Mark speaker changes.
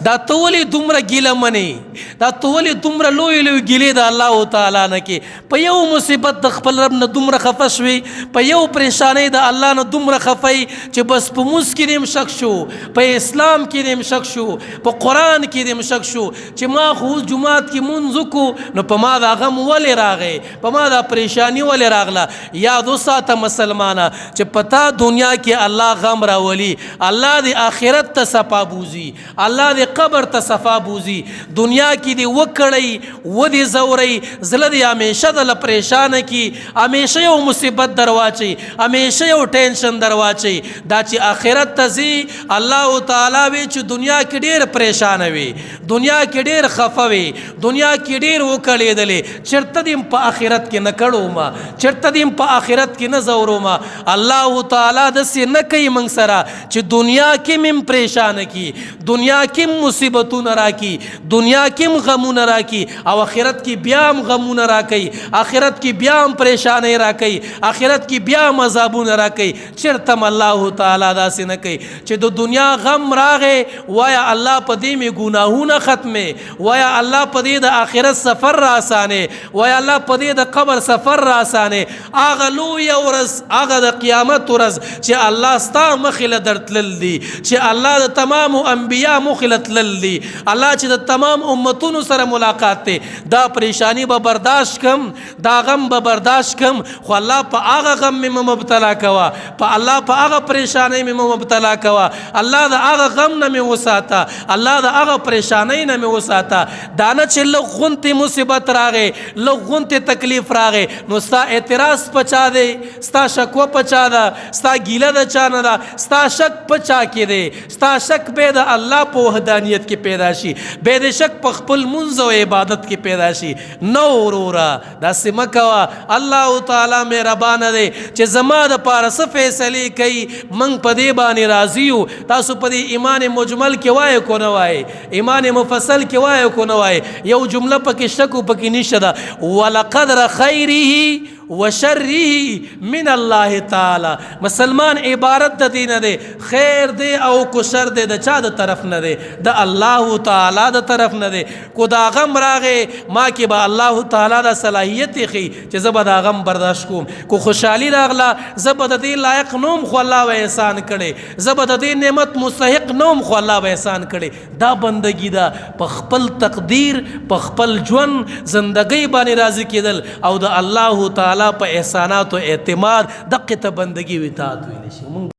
Speaker 1: دا تولی دومره ګیله منې دا تولی دومره لوی لوی ګیلې د الله تعالی نه کې په یو مصیبت د خپل رب نه دومره خفه شوې په یو پریشانۍ د الله نه دومره خفئ چې بس په مونځ کې دې شک شو په اسلام کې دې شک شو په قرآن کې دې شک شو چې ما خو اوس جومات کې مونځ وکړو نو په ما دا غم ولې راغی په ما دا پریشانی ولې راغله یاد وساته مسلمانه چې پتا دنیا کې الله غم راولي الله دې آخرت ته صفا بوزي الله دې قبر ته صفا بوزي دنیا کې دې وکړی و دې زورئ زړه دې همیشه دله پریشانه کی همیشه یو مصیبت درواچي همیشه یو ټینشن درواچي دا چې آخرت ته ځي الله تعالی وی چې دنیا کې ډېر پریشانه وي دنیا کې ډېر خفه وي دنیا کې ډېر وکړېدلې چېرته دې په آخرت کې نه کړو ما چېرته دې په آخرت کې نه زورو ما الله تعالی داسې نه کوي موږ سره چې دنیا کې مم پریشانه کی دنیا کې مصیبتونه راکي دنیا کې غمونه راکي او آخرت کې بیا هم غمونه راکي آخرت کې بیا هم پریشانۍ راکي آخرت کې بیا هم عذابونه راکي چېرته هم الله تعالی داسې نه کوي چې د دنیا غم راغې وایا الله په دې مې ګناهونه ختمې وایا الله په دې د آخرت سفر را اسانې وایا الله په دې د قبر سفر را اسانې هغه لویه ورځ هغه د قیامت ورځ چې الله ستا مخې له درتلل دي چې الله د تمامو انبیا مخې له تلل دي الله چې د تمام امتونو سره ملاقات دی دا پریشانی به برداشت کم دا غم به برداشت کم خو الله په هغه غم مې مبتلا کوا په الله په هغه پریشانی مې مبتلا کوا الله د هغه غم نه مې وساته الله د هغه پریشانی نه مې وساته دا نه چې لږ غونتې مصیبت راغې لږ غونتې تکلیف راغې نو ستا اعتراض په چا دی ستا شکوه په چا ده ستا ګیله د چا نه ده ستا شک په چا کې دی ستا شک به د الله په وحدانیت کې پیدا شي به د شک په خپل منځ او عبادت کې پیدا شي نو وروره داسې مه کوه الله تعالی مهربانه دی چې زما دپاره څه فیصلې کوي موږ په دې باندې راضي یو تاسو په دې ایمان مجمل کې وایې کو نه وایې ایمان مفصل کې وایې کو نه وایې یو جمله پکې شک و پکې نشته ده ولقدر خیره وشره من الله تعالی مسلمان عبارت د دې نه دی خیر دی او کو شر دی د چا د طرف نه دی د الله تعالی د طرف نه دی کو دا غم راغې ما کې به الله تعالی د صلاحیت خي چې زه به دا غم برداشت کوم کو خوشحالي راغله زه به د دې لایق نوم خو الله به احسان کړي زه به د دې نعمت مستحق نوم خو الله به احسان کړي دا بندگی ده په خپل تقدیر په خپل ژوند زندګۍ باندې راضي کېدل او د الله تعالی په احسانات و اعتماد دقه ته بندگی و اطاعت ویل شي.